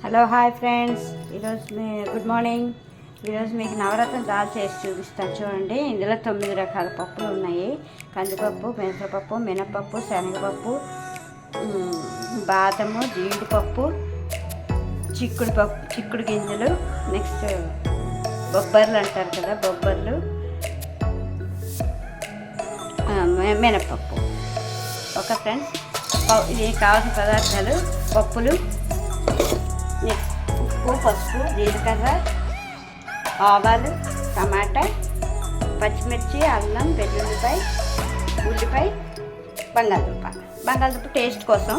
Hello hi friends, good morning. ఈరోజు మీకు నవరత్న దాల్ చేసి చూపిస్తాను చూడండి. ఇందులో 9 రకాల పప్పులు ఉన్నాయి. కందిపప్పు, పెసరపప్పు, మినపప్పు, శనగపప్పు, బాదము, జీడిపప్పు, చిక్కుడు గింజలు, నెక్స్ట్ బొబ్బర్లు అంటారు కదా, బొబ్బర్లు, మినపప్పు. ఓకే ఫ్రెండ్స్, ఇది కావాల్సిన పదార్థాలు: పప్పులు, ఉప్పు, పసుపు, జీలకర్ర, ఆవాలు, టమాటా, పచ్చిమిర్చి, అల్లం, వెల్లుల్లిపాయ, ఉల్లిపాయ, బంగాళదుంప టేస్ట్ కోసం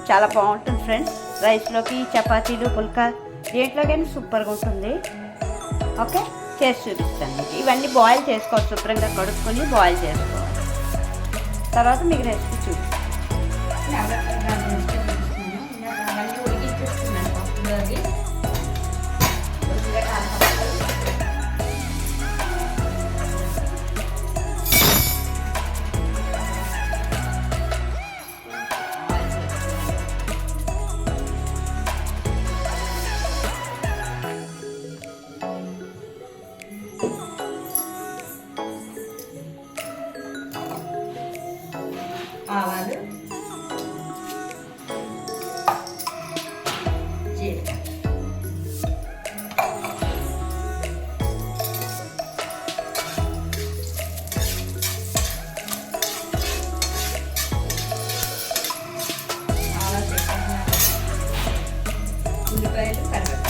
చాలా బాగుంటుంది ఫ్రెండ్స్. రైస్లోకి, చపాతీలు, పుల్కా దేంట్లోకైనా సూపర్గా ఉంటుంది. ఓకే, చేసి చూపిస్తాను మీకు. ఇవన్నీ బాయిల్ చేసుకోవాలి, శుభ్రంగా కడుక్కొని బాయిల్ చేసుకోవాలి. తర్వాత మీకు రెసిపీ చూపిస్తాను. ఆవాలు, జీలకర్ర, ఉల్లిపాయలు, కరివేపాకు.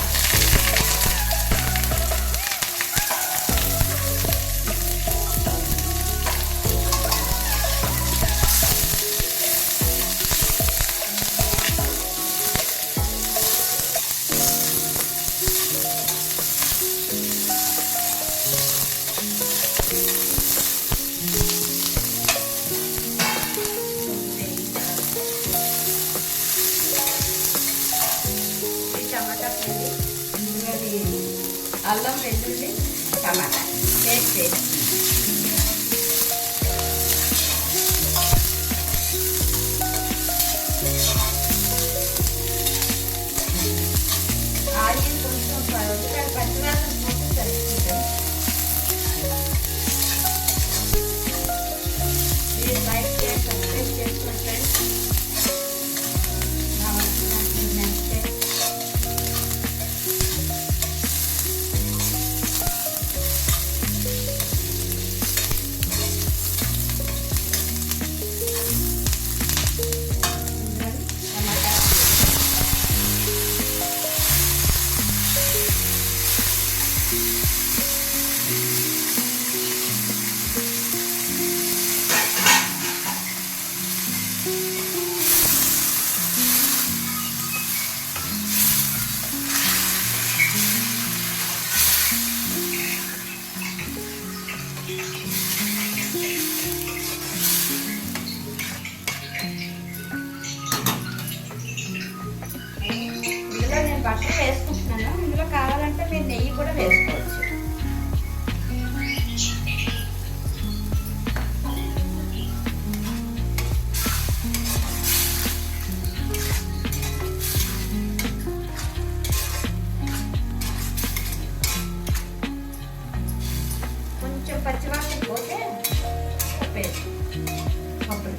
అల్లం, వెల్లుల్లి, టమాటా పేస్ట్ వేసి ఆనియన్ కొంచెం పచ్చివాసన పోతే సరిపోతుంది. మీరు లైక్ చేసి సబ్స్క్రైబ్ చేసుకోండి ఫ్రెండ్స్. బటర్ వేసుకుంటున్నాను. ఇందులో కావాలంటే మీరు నెయ్యి కూడా వేసుకోవచ్చు. కొంచెం పచ్చివాసన పోతే ఉప్పేసి అప్పుడు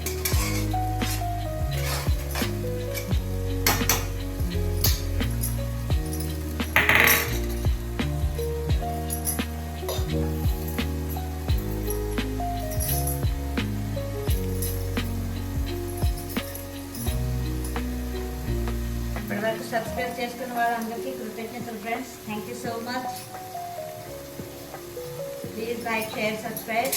ఇప్పటివరకు సబ్స్క్రైబ్ చేసుకున్న వాళ్ళందరికీ కృతజ్ఞతలు friends. Thank you so much. Please like, share, subscribe.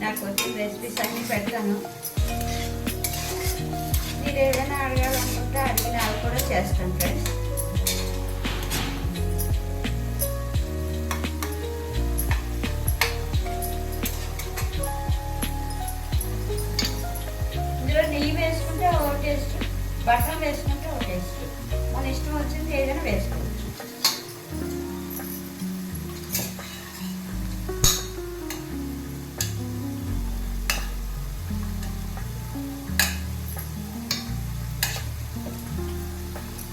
నాకు వచ్చిన రెసిపీస్ అన్నీ పెడతాను. మీరు ఏదైనా అడగాలనుకుంటే అడిగిన వాళ్ళు కూడా చేస్తాను ఫ్రెండ్స్. నెయ్యి వేసుకుంటే ఒక టేస్ట్, బటర్ వేసుకుంటే ఒక టేస్ట్. మన ఇష్టం వచ్చింది ఏదైనా వేసుకోవచ్చు.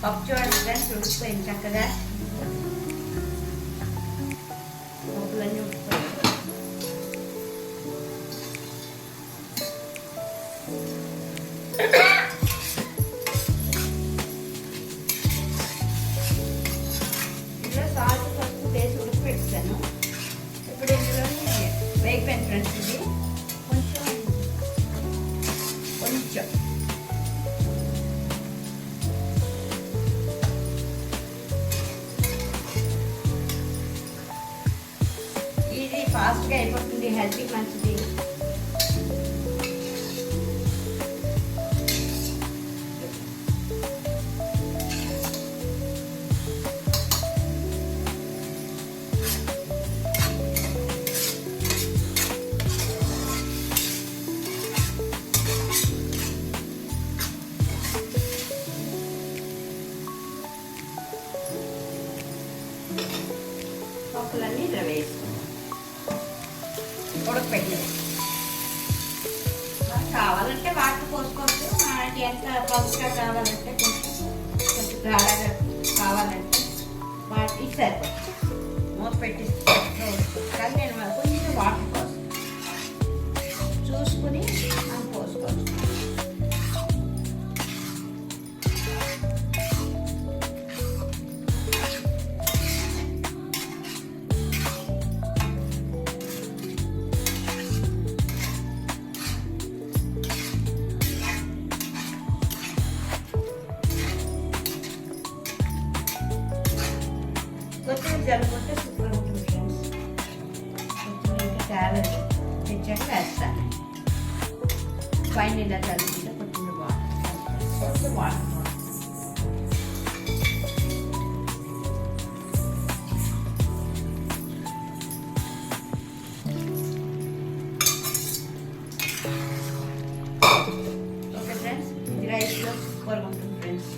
పప్పు చూడండి ఫ్రెండ్స్ ఉడికిపోయింది చక్కగా. పప్పులన్నీ ఉడికిపోయాయి. ఇందులో సాల్ట్ పసుపు వేసి ఉడికిపెట్టాను. ఇప్పుడు ఇందులోని వేగిపోయింది ఫ్రెండ్స్. ఇది కొంచెం ఇది ఫాస్ట్గా అయిపోతుంది, హెల్తీకి మంచిది. పప్పులన్నీ ఇలా వేసుకుంటాం, ఉడకపెట్టలేదు. కావాలంటే వాటర్ పోసుకోవచ్చు. మనకి ఎంత పలుచగా కావాలంటే కొంచెం గాఢగా కావాలంటే వాటి సరిపోతుంది. మూత పెట్టి కానీ నేను కొంచెం వాటర్ పోస్తాను, చూసుకుని మనం పోసుకోవచ్చు. కొత్తిమీర జల్లుకుంటే సూపర్ ఉంటుంది ఫ్రెండ్స్. కొత్తిమీర చాలా తెచ్చాక వేస్తాను. పైన ఇలా జల్లుకుంటే కొత్తిమీర బాగుంటుంది. కొంచెం వాటర్ ఓకే ఫ్రెండ్స్. ఇది రైస్లో సూపర్గా ఉంటుంది ఫ్రెండ్స్.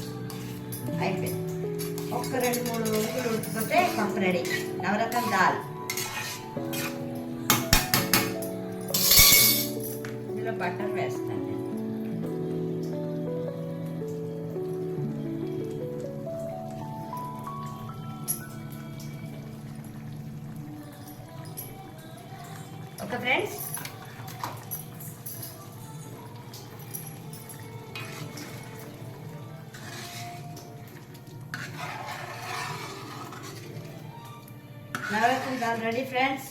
అయిపోయింది. ఒక్క 2-3 రోజులు ఉడికిపోతే పప్పు రెడీ. నవరత్న దాల్. ఇందులో బటర్ వేస్తాను నేను. Okay friends. Navratna dal ready friends.